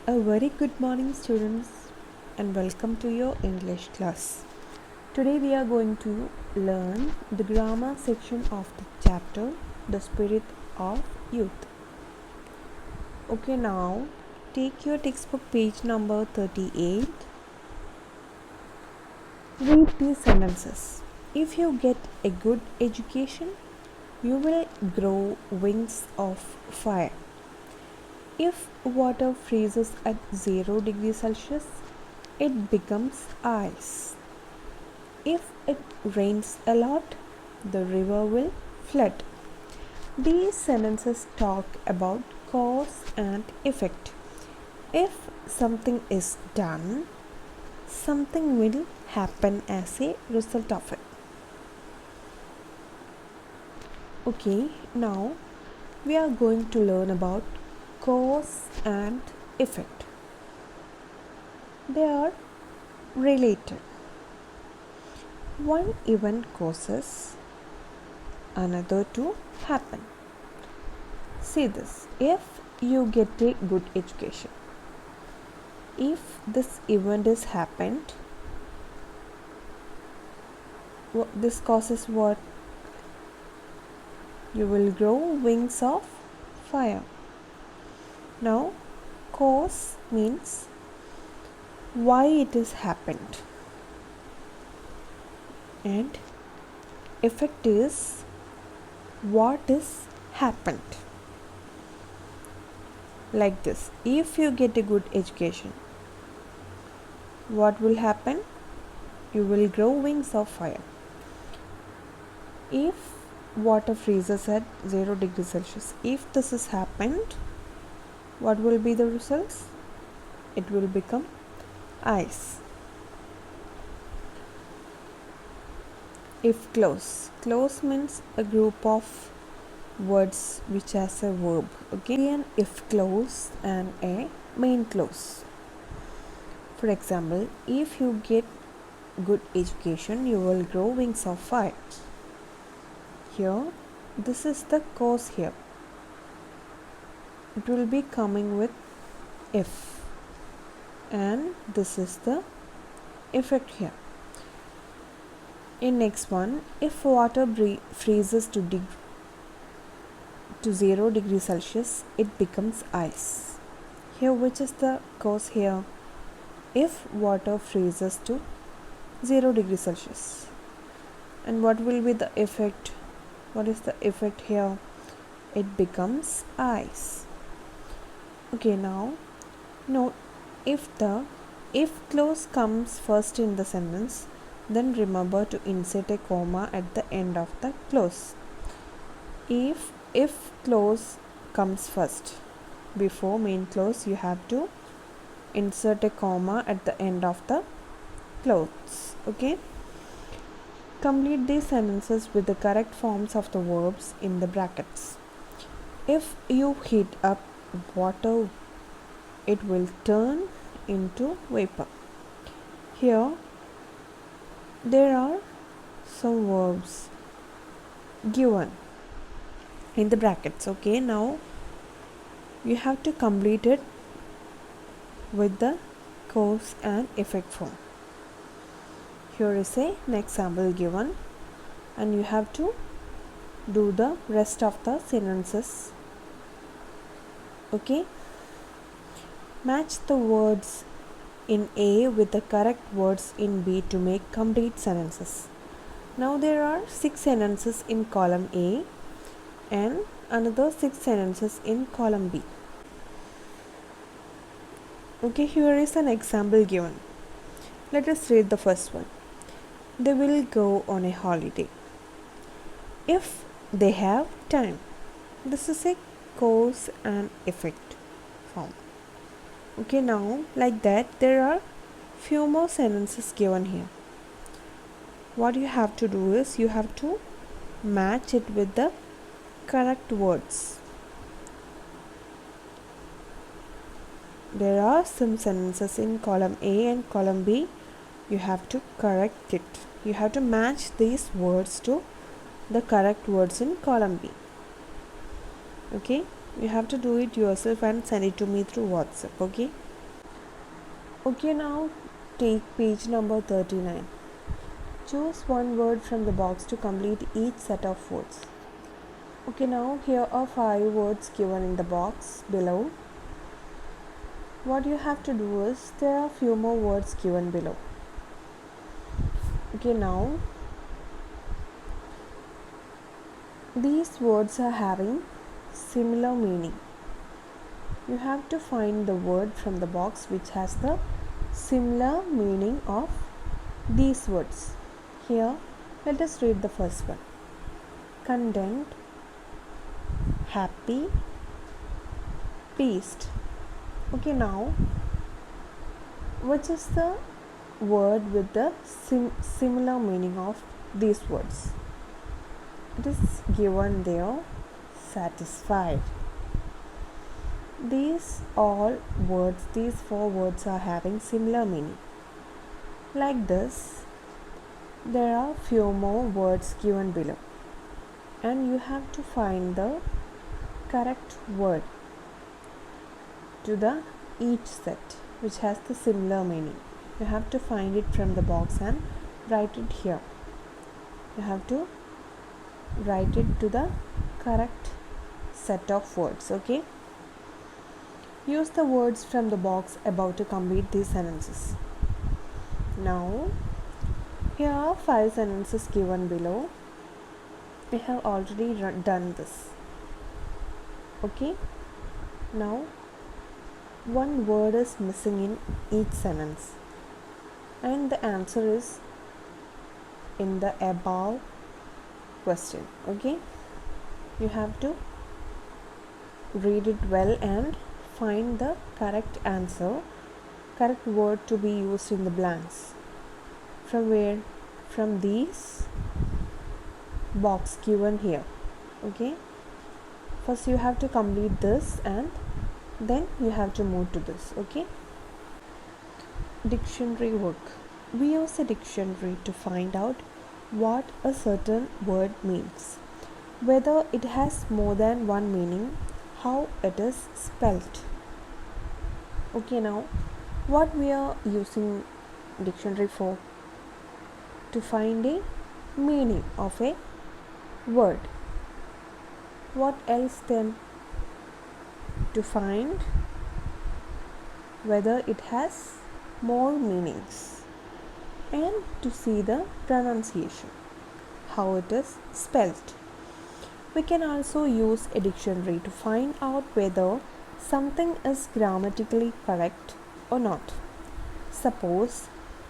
A very good morning, students, and welcome to your English class. Today, we are going to learn the grammar section of the chapter The Spirit of Youth. Okay, now take your textbook page number 38. Read these sentences. If you get a good education, you will grow wings of fire. If water freezes at 0 degrees Celsius, it becomes ice. If it rains a lot, the river will flood. These sentences talk about cause and effect. If something is done, something will happen as a result of it. Okay, now we are going to learn about cause and effect. They are related. One event causes another to happen. See this. If you get a good education, if this event is happened, this causes what? You will grow wings of fire. Now, cause means why it has happened, and effect is what is happened. Like this, if you get a good education, what will happen? You will grow wings of fire. If water freezes at 0 degrees Celsius, if this has happened, what will be the results? It will become ice. If close means a group of words which has a verb. Okay, an if clause and a main clause. For example, if you get good education, you will grow wings of fire. Here, this is the cause here. It will be coming with if, and this is the effect here. In next one, if water freezes to 0 degrees Celsius, it becomes ice. Here, which is the cause here? If water freezes to 0 degrees Celsius. And what will be the effect? What is the effect here? It becomes ice. Okay, now note, if the if clause comes first in the sentence, then remember to insert a comma at the end of the clause. If clause comes first before main clause, you have to insert a comma at the end of the clause. Okay, complete these sentences with the correct forms of the verbs in the brackets. If you heat up water, it will turn into vapor. Here there are some verbs given in the brackets. Okay, now you have to complete it with the cause and effect form. Here is an example given, and you have to do the rest of the sentences. Okay, match the words in A with the correct words in B to make complete sentences. Now there are 6 sentences in column A and another 6 sentences in column B. Okay, here is an example given. Let us read the first one. They will go on a holiday. If they have time. This is a cause and effect form. Okay, now like that there are few more sentences given here. What you have to do is you have to match it with the correct words. There are some sentences in column A and column B. You have to correct it. You have to match these words to the correct words in column B. Okay, you have to do it yourself and send it to me through WhatsApp. Okay. Okay, now take page number 39. Choose one word from the box to complete each set of words. Okay, now here are 5 words given in the box below. What you have to do is, there are few more words given below. Okay, now these words are having similar meaning. You have to find the word from the box which has the similar meaning of these words. Here, let us read the first one. Content, happy, pleased. Okay, now which is the word with the similar meaning of these words? It is given there, satisfied. These 4 words are having similar meaning. Like this, there are few more words given below, and you have to find the correct word to the each set which has the similar meaning. You have to find it from the box and write it here. You have to write it to the correct set of words. Okay, use the words from the box above to complete these sentences. Now here are 5 sentences given below. I have already done this. Okay, now one word is missing in each sentence, and the answer is in the above question. Okay, you have to read it well and find the correct answer, correct word to be used in the blanks. From where? From these box given here. Okay, first you have to complete this and then you have to move to this. Okay, dictionary work. We use a dictionary to find out what a certain word means, whether it has more than one meaning, how it is spelt. Okay, now what we are using dictionary for? To find a meaning of a word. What else then? To find whether it has more meanings and to see the pronunciation, how it is spelt. We can also use a dictionary to find out whether something is grammatically correct or not. Suppose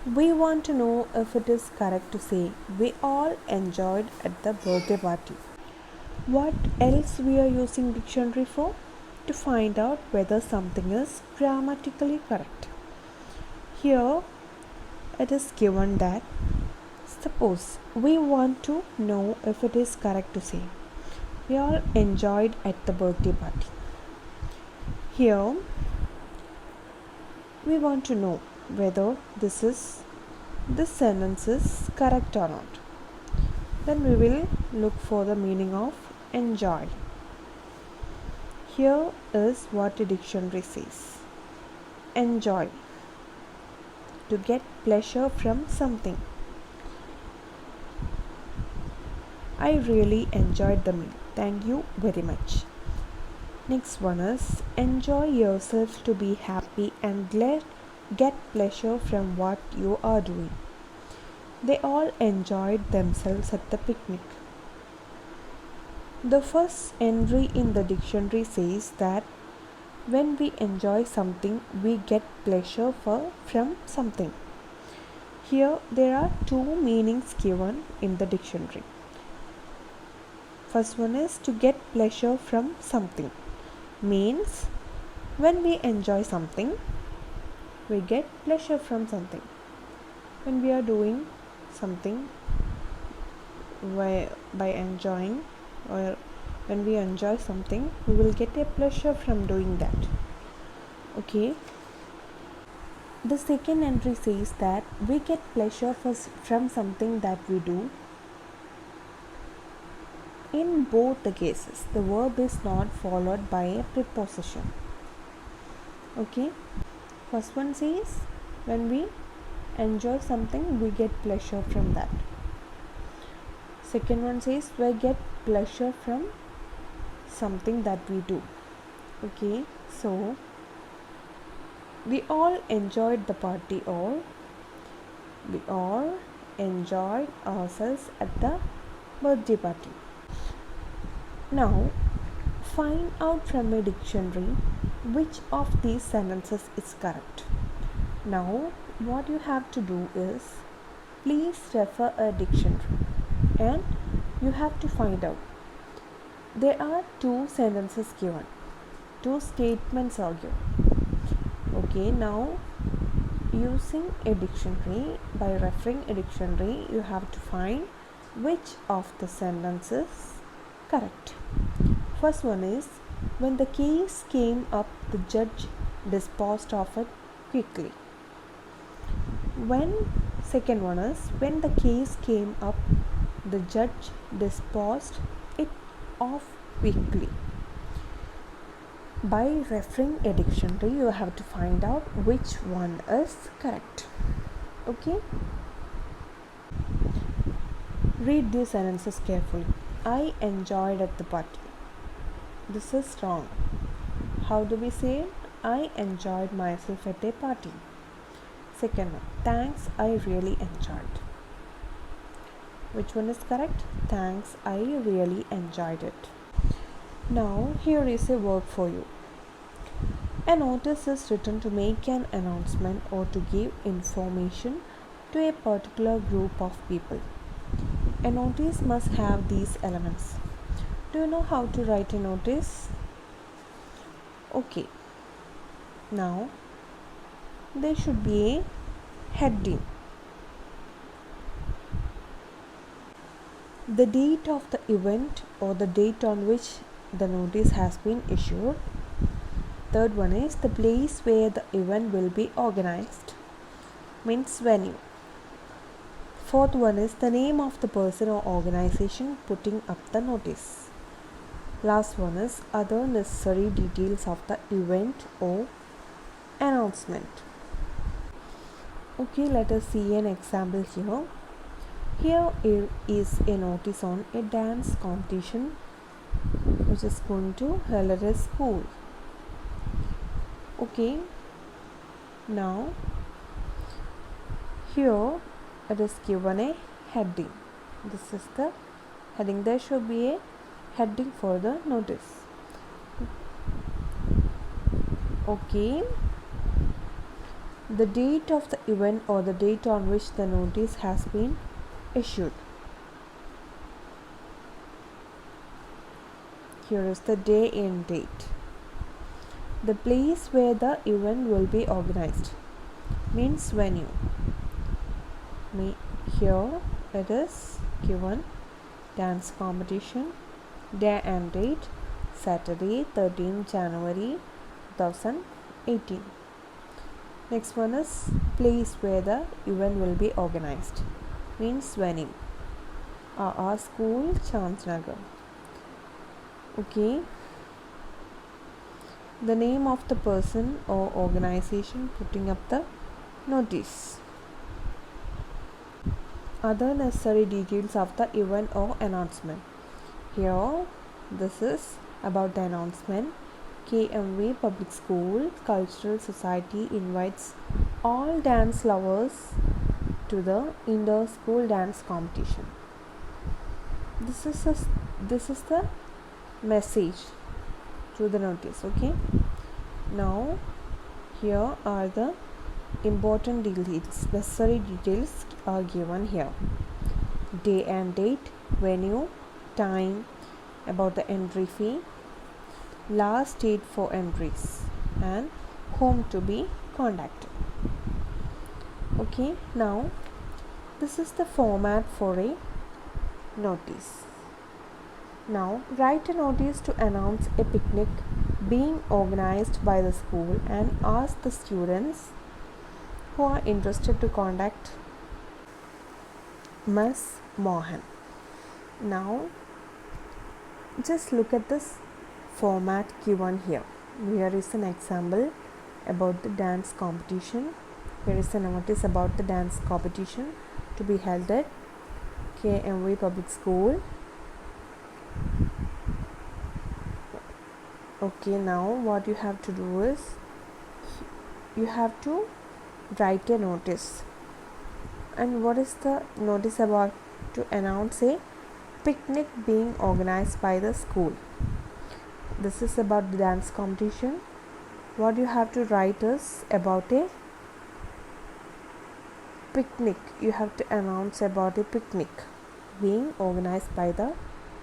we want to know if it is correct to say we all enjoyed at the birthday party. What else we are using dictionary for? To find out whether something is grammatically correct. Here it is given that, suppose we want to know if it is correct to say we all enjoyed at the birthday party. Here we want to know whether this sentence is correct or not. Then we will look for the meaning of enjoy. Here is what a dictionary says. Enjoy, to get pleasure from something. I really enjoyed the meal. Thank you very much. Next one is enjoy yourself, to be happy and get pleasure from what you are doing. They all enjoyed themselves at the picnic. The first entry in the dictionary says that when we enjoy something, we get pleasure from something. Here there are 2 meanings given in the dictionary. First one is to get pleasure from something. Means when we enjoy something, we get pleasure from something. When we are doing something by enjoying, or when we enjoy something, we will get a pleasure from doing that. Okay, the second entry says that we get pleasure from something that we do. In both the cases, the verb is not followed by a preposition. Okay, first one says When we enjoy something, we get pleasure from that. Second one says we get pleasure from something that we do. Okay, so we all enjoyed the party, or we all enjoyed ourselves at the birthday party. Now, find out from a dictionary which of these sentences is correct. Now, what you have to do is please refer a dictionary and you have to find out. There are two sentences given, two statements are given. Okay, now using a dictionary, by referring a dictionary, you have to find which of the sentences correct. First one is, when the case came up, the judge disposed of it quickly. Second one is, when the case came up, the judge disposed it of quickly. By referring a dictionary, you have to find out which one is correct. Okay? Read these sentences carefully. I enjoyed at the party. This is wrong. How do we say it? I enjoyed myself at a party. Second one, thanks, I really enjoyed. Which one is correct? Thanks, I really enjoyed it. Now, here is a work for you. A notice is written to make an announcement or to give information to a particular group of people. A notice must have these elements. Do you know how to write a notice? Okay. Now, there should be a heading. The date of the event or the date on which the notice has been issued. Third one is the place where the event will be organized, means venue. Fourth one is the name of the person or organization putting up the notice. Last one is other necessary details of the event or announcement. Okay, let us see an example here. Here is a notice on a dance competition which is going to held at a school. Okay, now here it is given a heading. This is the heading. There should be a heading for the notice. Okay, the date of the event or the date on which the notice has been issued. Here is the day and date. The place where the event will be organized, means venue. Here it is given dance competition, day and date, Saturday 13 January 2018. Next one is place where the event will be organized, means venue. Our school, Chansnagar. Okay. The name of the person or organization putting up the notice. Other necessary details of the event or announcement. Here, this is about the announcement. KMV Public School Cultural Society invites all dance lovers to the inter-school dance competition. This is the message to the notice. Okay, now here are the important details. Necessary details are given here: day and date, venue, time, about the entry fee, last date for entries, and whom to be contacted. Okay, now this is the format for a notice. Now write a notice to announce a picnic being organized by the school and ask the students who are interested to contact Ms. Mohan. Now just look at this format given here. Here is an example about the dance competition. Here is a notice about the dance competition to be held at KMV Public School. Okay, now what you have to do is you have to write a notice. And what is the notice about? To announce a picnic being organized by the school. This is about the dance competition. What you have to write is about a picnic. You have to announce about a picnic being organized by the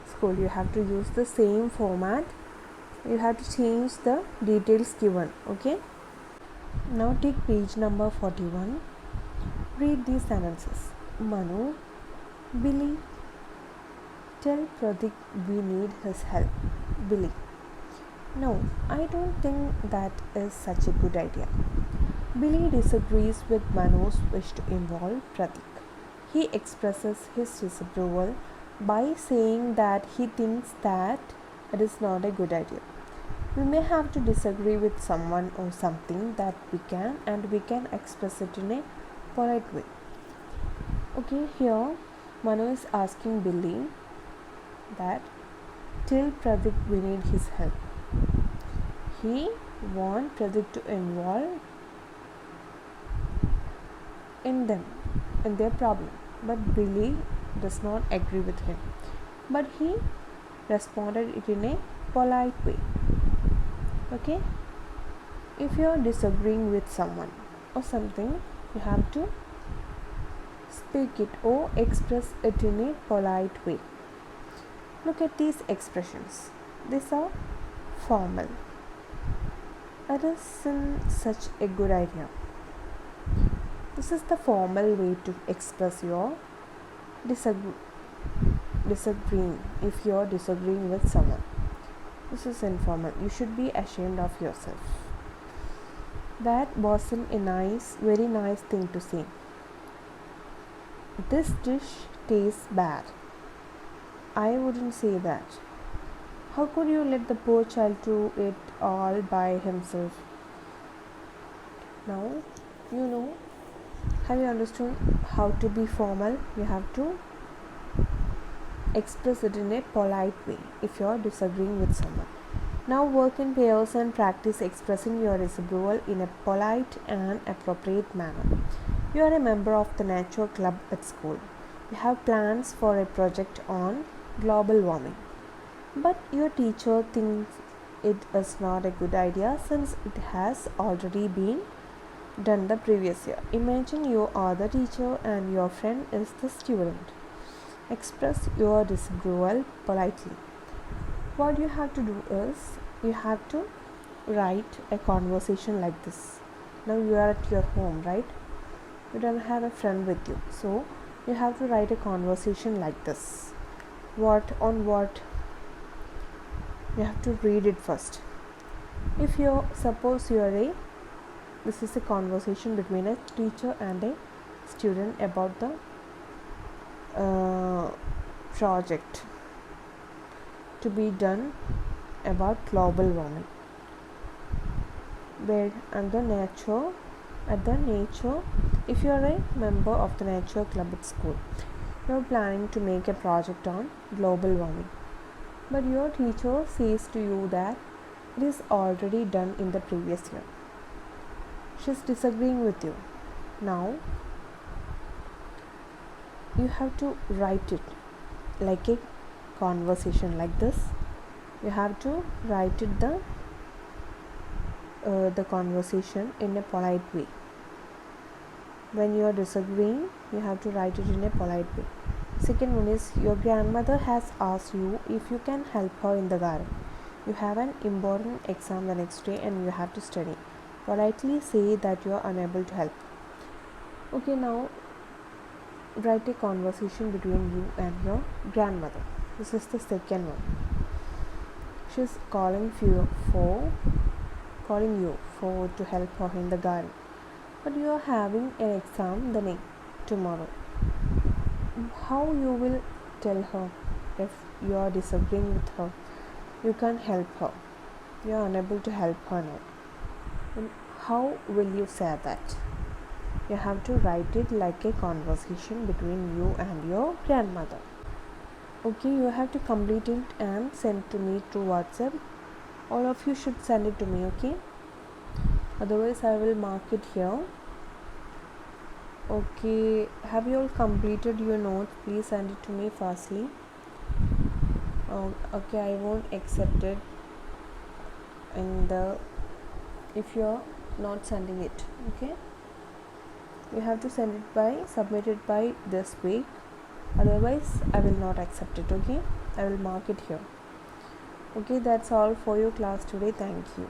school. You have to use the same format. You have to change the details given. Okay. Now take page number 41. Read these sentences. Manu, Billy, tell Pratik we need his help. Billy. No, I don't think that is such a good idea. Billy disagrees with Manu's wish to involve Pratik. He expresses his disapproval by saying that he thinks that it is not a good idea. We may have to disagree with someone or something that we can express it in a polite way. Okay, here Manu is asking Billy that tell Pratik we need his help. He wants Pratik to involve in their problem, but Billy does not agree with him. But he responded it in a polite way. Okay, if you are disagreeing with someone or something, you have to speak it or express it in a polite way. Look at these expressions. These are formal. It isn't such a good idea. This is the formal way to express your disagreeing if you are disagreeing with someone. This is informal. You should be ashamed of yourself. That wasn't a very nice thing to say. This dish tastes bad. I wouldn't say that. How could you let the poor child do it all by himself? Now, have you understood how to be formal? You have to express it in a polite way if you are disagreeing with someone. Now work in pairs and practice expressing your disapproval in a polite and appropriate manner. You are a member of the Nature Club at school. You have plans for a project on global warming. But your teacher thinks it is not a good idea since it has already been done the previous year. Imagine you are the teacher and your friend is the student. Express your disapproval politely. What you have to do is you have to write a conversation like this. Now you are at your home, right? You don't have a friend with you, so you have to write a conversation like this. What you have to read it first. If you suppose this is a conversation between a teacher and a student about the project to be done about global warming. Where at the nature, if you are a member of the Nature Club at school, you are planning to make a project on global warming. But your teacher says to you that it is already done in the previous year. She is disagreeing with you. Now, you have to write it like a conversation like this. You have to write it the conversation in a polite way. When you are disagreeing, you have to write it in a polite way. Second one is your grandmother has asked you if you can help her in the garden. You have an important exam the next day and you have to study. Politely say that you are unable to help. Okay, now write a conversation between you and your grandmother. This is the second one. She is calling you for to help her in the garden. But you are having an exam tomorrow. How you will tell her if you are disagreeing with her? You can't help her. You are unable to help her now. And how will you say that? You have to write it like a conversation between you and your grandmother. Okay, you have to complete it and send to me through WhatsApp. All of you should send it to me, okay? Otherwise, I will mark it here. Okay, have you all completed your notes? Please send it to me fastly. Oh, okay, I won't accept it. And if you're not sending it, okay, you have to submit it by this week. Otherwise, I will not accept it. Okay, I will mark it here. Okay, that's all for your class today. Thank you.